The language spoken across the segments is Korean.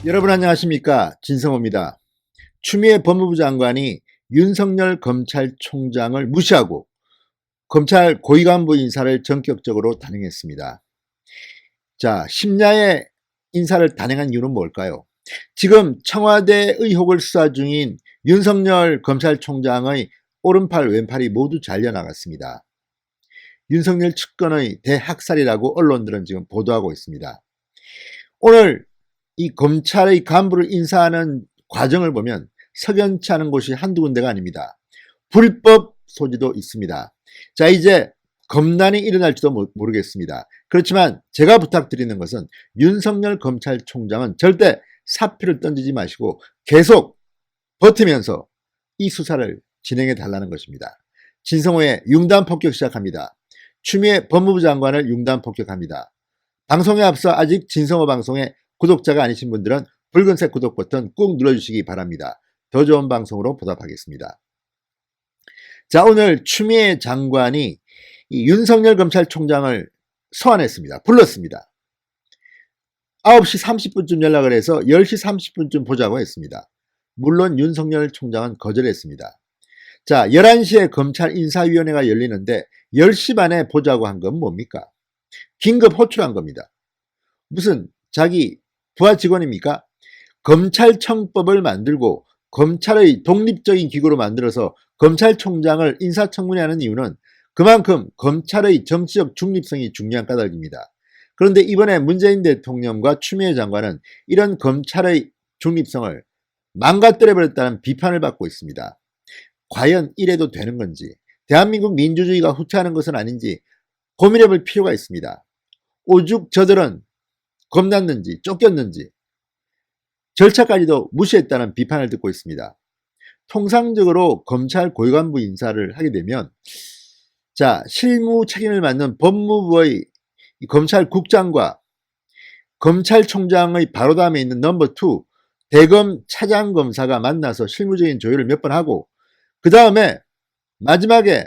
여러분 안녕하십니까? 진성호입니다. 추미애 법무부 장관이 윤석열 검찰총장을 무시하고 검찰 고위간부 인사를 전격적으로 단행했습니다. 자, 심야에 인사를 단행한 이유는 뭘까요? 지금 청와대 의혹을 수사 중인 윤석열 검찰총장의 오른팔 왼팔이 모두 잘려나갔습니다. 윤석열 측근의 대학살이라고 언론들은 지금 보도하고 있습니다. 오늘 이 검찰의 간부를 인사하는 과정을 보면 석연치 않은 곳이 한두 군데가 아닙니다. 불법 소지도 있습니다. 자, 이제 검난이 일어날지도 모르겠습니다. 그렇지만 제가 부탁드리는 것은 윤석열 검찰총장은 절대 사표를 던지지 마시고 계속 버티면서 이 수사를 진행해 달라는 것입니다. 진성호의 융단 폭격 시작합니다. 추미애 법무부 장관을 융단 폭격합니다. 방송에 앞서 아직 진성호 방송에 구독자가 아니신 분들은 붉은색 구독 버튼 꾹 눌러주시기 바랍니다. 더 좋은 방송으로 보답하겠습니다. 자, 오늘 추미애 장관이 이 윤석열 검찰총장을 소환했습니다. 불렀습니다. 9시 30분쯤 연락을 해서 10시 30분쯤 보자고 했습니다. 물론 윤석열 총장은 거절했습니다. 자, 11시에 검찰 인사위원회가 열리는데 10시 반에 보자고 한 건 뭡니까? 긴급 호출한 겁니다. 무슨 자기 부하 직원입니까? 검찰청법을 만들고 검찰의 독립적인 기구로 만들어서 검찰총장을 인사청문회하는 이유는 그만큼 검찰의 정치적 중립성이 중요한 까닭입니다. 그런데 이번에 문재인 대통령과 추미애 장관은 이런 검찰의 중립성을 망가뜨려버렸다는 비판을 받고 있습니다. 과연 이래도 되는 건지, 대한민국 민주주의가 후퇴하는 것은 아닌지 고민해볼 필요가 있습니다. 오죽 저들은 겁났는지 쫓겼는지 절차까지도 무시했다는 비판을 듣고 있습니다. 통상적으로 검찰 고위간부 인사를 하게 되면 자, 실무 책임을 맡는 법무부의 검찰국장과 검찰총장의 바로 다음에 있는 넘버 2 대검 차장검사가 만나서 실무적인 조율을 몇 번 하고 그 다음에 마지막에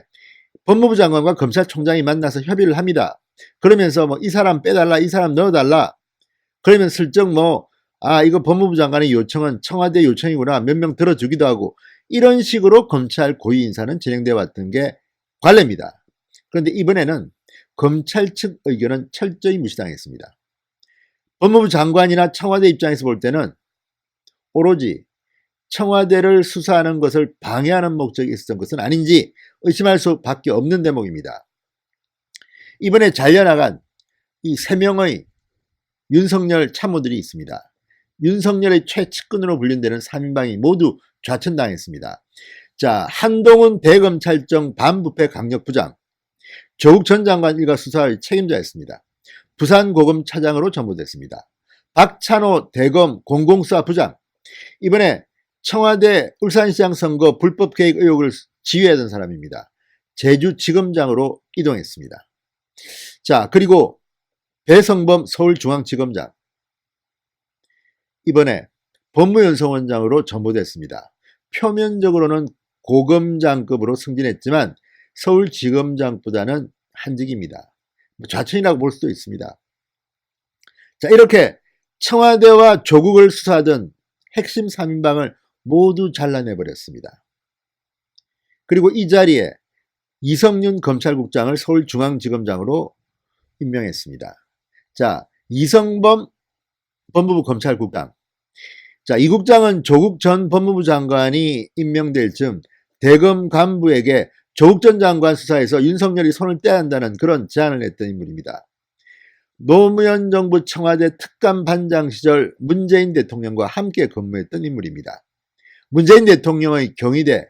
법무부 장관과 검찰총장이 만나서 협의를 합니다. 그러면서 뭐 이 사람 빼달라 이 사람 넣어달라 그러면 슬쩍 이거 법무부 장관의 요청은 청와대 요청이구나 몇 명 들어주기도 하고 이런 식으로 검찰 고위 인사는 진행되어 왔던 게 관례입니다. 그런데 이번에는 검찰 측 의견은 철저히 무시당했습니다. 법무부 장관이나 청와대 입장에서 볼 때는 오로지 청와대를 수사하는 것을 방해하는 목적이 있었던 것은 아닌지 의심할 수밖에 없는 대목입니다. 이번에 잘려나간 이 3명의 윤석열 참모들이 있습니다. 윤석열의 최측근으로 분류되는 3인방이 모두 좌천당했습니다. 자, 한동훈 대검찰청 반부패 강력부장, 조국 전 장관 일가 수사의 책임자였습니다. 부산고검 차장으로 전보됐습니다. 박찬호 대검 공공수사부장, 이번에 청와대 울산시장 선거 불법 개입 의혹을 지휘하던 사람입니다. 제주지검장으로 이동했습니다. 자, 그리고 배성범 서울중앙지검장, 이번에 법무연수원장으로 전보됐습니다. 표면적으로는 고검장급으로 승진했지만 서울지검장보다는 한직입니다. 좌천이라고 볼 수도 있습니다. 자, 이렇게 청와대와 조국을 수사하던 핵심 3인방을 모두 잘라내버렸습니다. 그리고 이 자리에 이성윤 검찰국장을 서울중앙지검장으로 임명했습니다. 자, 이성범 법무부 검찰국장. 자, 이 국장은 조국 전 법무부 장관이 임명될 즈음 대검 간부에게 조국 전 장관 수사에서 윤석열이 손을 떼야 한다는 그런 제안을 했던 인물입니다. 노무현 정부 청와대 특감 반장 시절 문재인 대통령과 함께 근무했던 인물입니다. 문재인 대통령의 경희대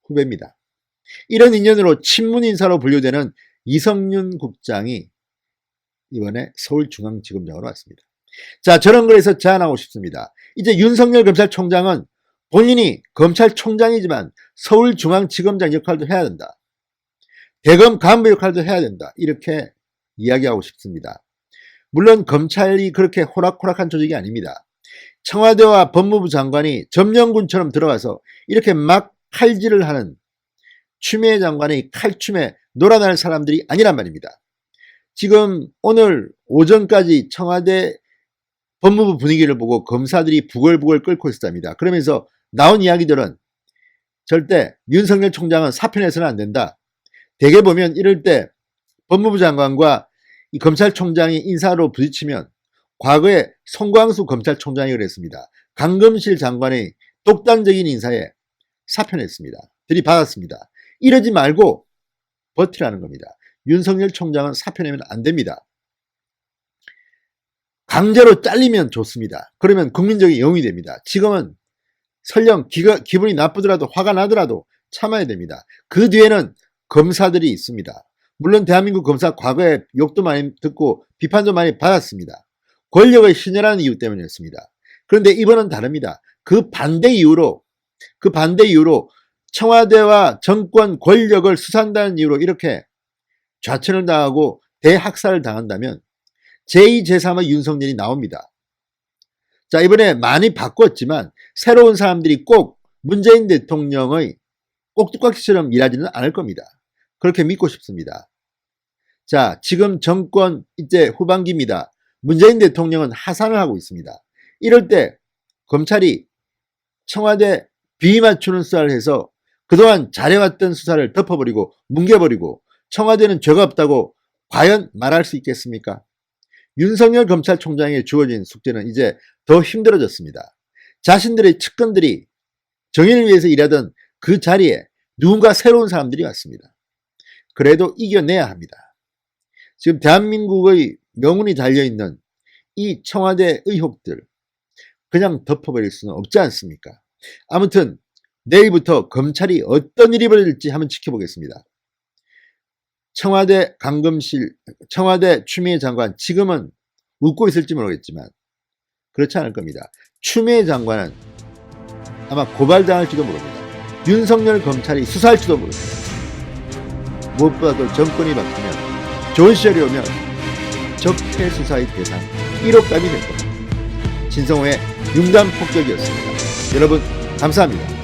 후배입니다. 이런 인연으로 친문인사로 분류되는 이성윤 국장이 이번에 서울중앙지검장으로 왔습니다. 자, 저런 거에서 제안하고 싶습니다. 이제 윤석열 검찰총장은 본인이 검찰총장이지만 서울중앙지검장 역할도 해야 된다. 대검 간부 역할도 해야 된다. 이렇게 이야기하고 싶습니다. 물론 검찰이 그렇게 호락호락한 조직이 아닙니다. 청와대와 법무부 장관이 점령군처럼 들어가서 이렇게 막 칼질을 하는 추미애 장관의 칼춤에 놀아날 사람들이 아니란 말입니다. 지금 오늘 오전까지 청와대 법무부 분위기를 보고 검사들이 부글부글 끓고 있었답니다. 그러면서 나온 이야기들은 절대 윤석열 총장은 사표내서는 안 된다. 대개 보면 이럴 때 법무부 장관과 이 검찰총장이 인사로 부딪히면 과거에 송광수 검찰총장이 그랬습니다. 강금실 장관의 독단적인 인사에 사표냈습니다. 들이받았습니다. 이러지 말고 버티라는 겁니다. 윤석열 총장은 사표내면 안 됩니다. 강제로 잘리면 좋습니다. 그러면 국민적인 영웅이 됩니다. 지금은 설령 기분이 나쁘더라도 화가 나더라도 참아야 됩니다. 그 뒤에는 검사들이 있습니다. 물론 대한민국 검사 과거에 욕도 많이 듣고 비판도 많이 받았습니다. 권력의 신여라는 이유 때문이었습니다. 그런데 이번은 다릅니다. 그 반대 이유로 청와대와 정권 권력을 수사한다는 이유로 이렇게 좌천을 당하고 대학살을 당한다면 제2, 제3의 윤석열이 나옵니다. 자, 이번에 많이 바꿨지만 새로운 사람들이 꼭 문재인 대통령의 꼭두각시처럼 일하지는 않을 겁니다. 그렇게 믿고 싶습니다. 자, 지금 정권 이제 후반기입니다. 문재인 대통령은 하산을 하고 있습니다. 이럴 때 검찰이 청와대 비위 맞추는 수사를 해서 그동안 잘해왔던 수사를 덮어버리고 뭉개버리고 청와대는 죄가 없다고 과연 말할 수 있겠습니까? 윤석열 검찰총장에 주어진 숙제는 이제 더 힘들어졌습니다. 자신들의 측근들이 정의를 위해서 일하던 그 자리에 누군가 새로운 사람들이 왔습니다. 그래도 이겨내야 합니다. 지금 대한민국의 명운이 달려있는 이 청와대 의혹들 그냥 덮어버릴 수는 없지 않습니까? 아무튼 내일부터 검찰이 어떤 일이 벌어질지 한번 지켜보겠습니다. 청와대 강금실, 청와대 추미애 장관 지금은 웃고 있을지 모르겠지만 그렇지 않을 겁니다. 추미애 장관은 아마 고발당할지도 모릅니다. 윤석열 검찰이 수사할지도 모릅니다. 무엇보다도 정권이 바뀌면 좋은 시절이 오면 적폐 수사의 대상 1호감이 될 겁니다. 진성호의 융단 폭격이었습니다. 여러분 감사합니다.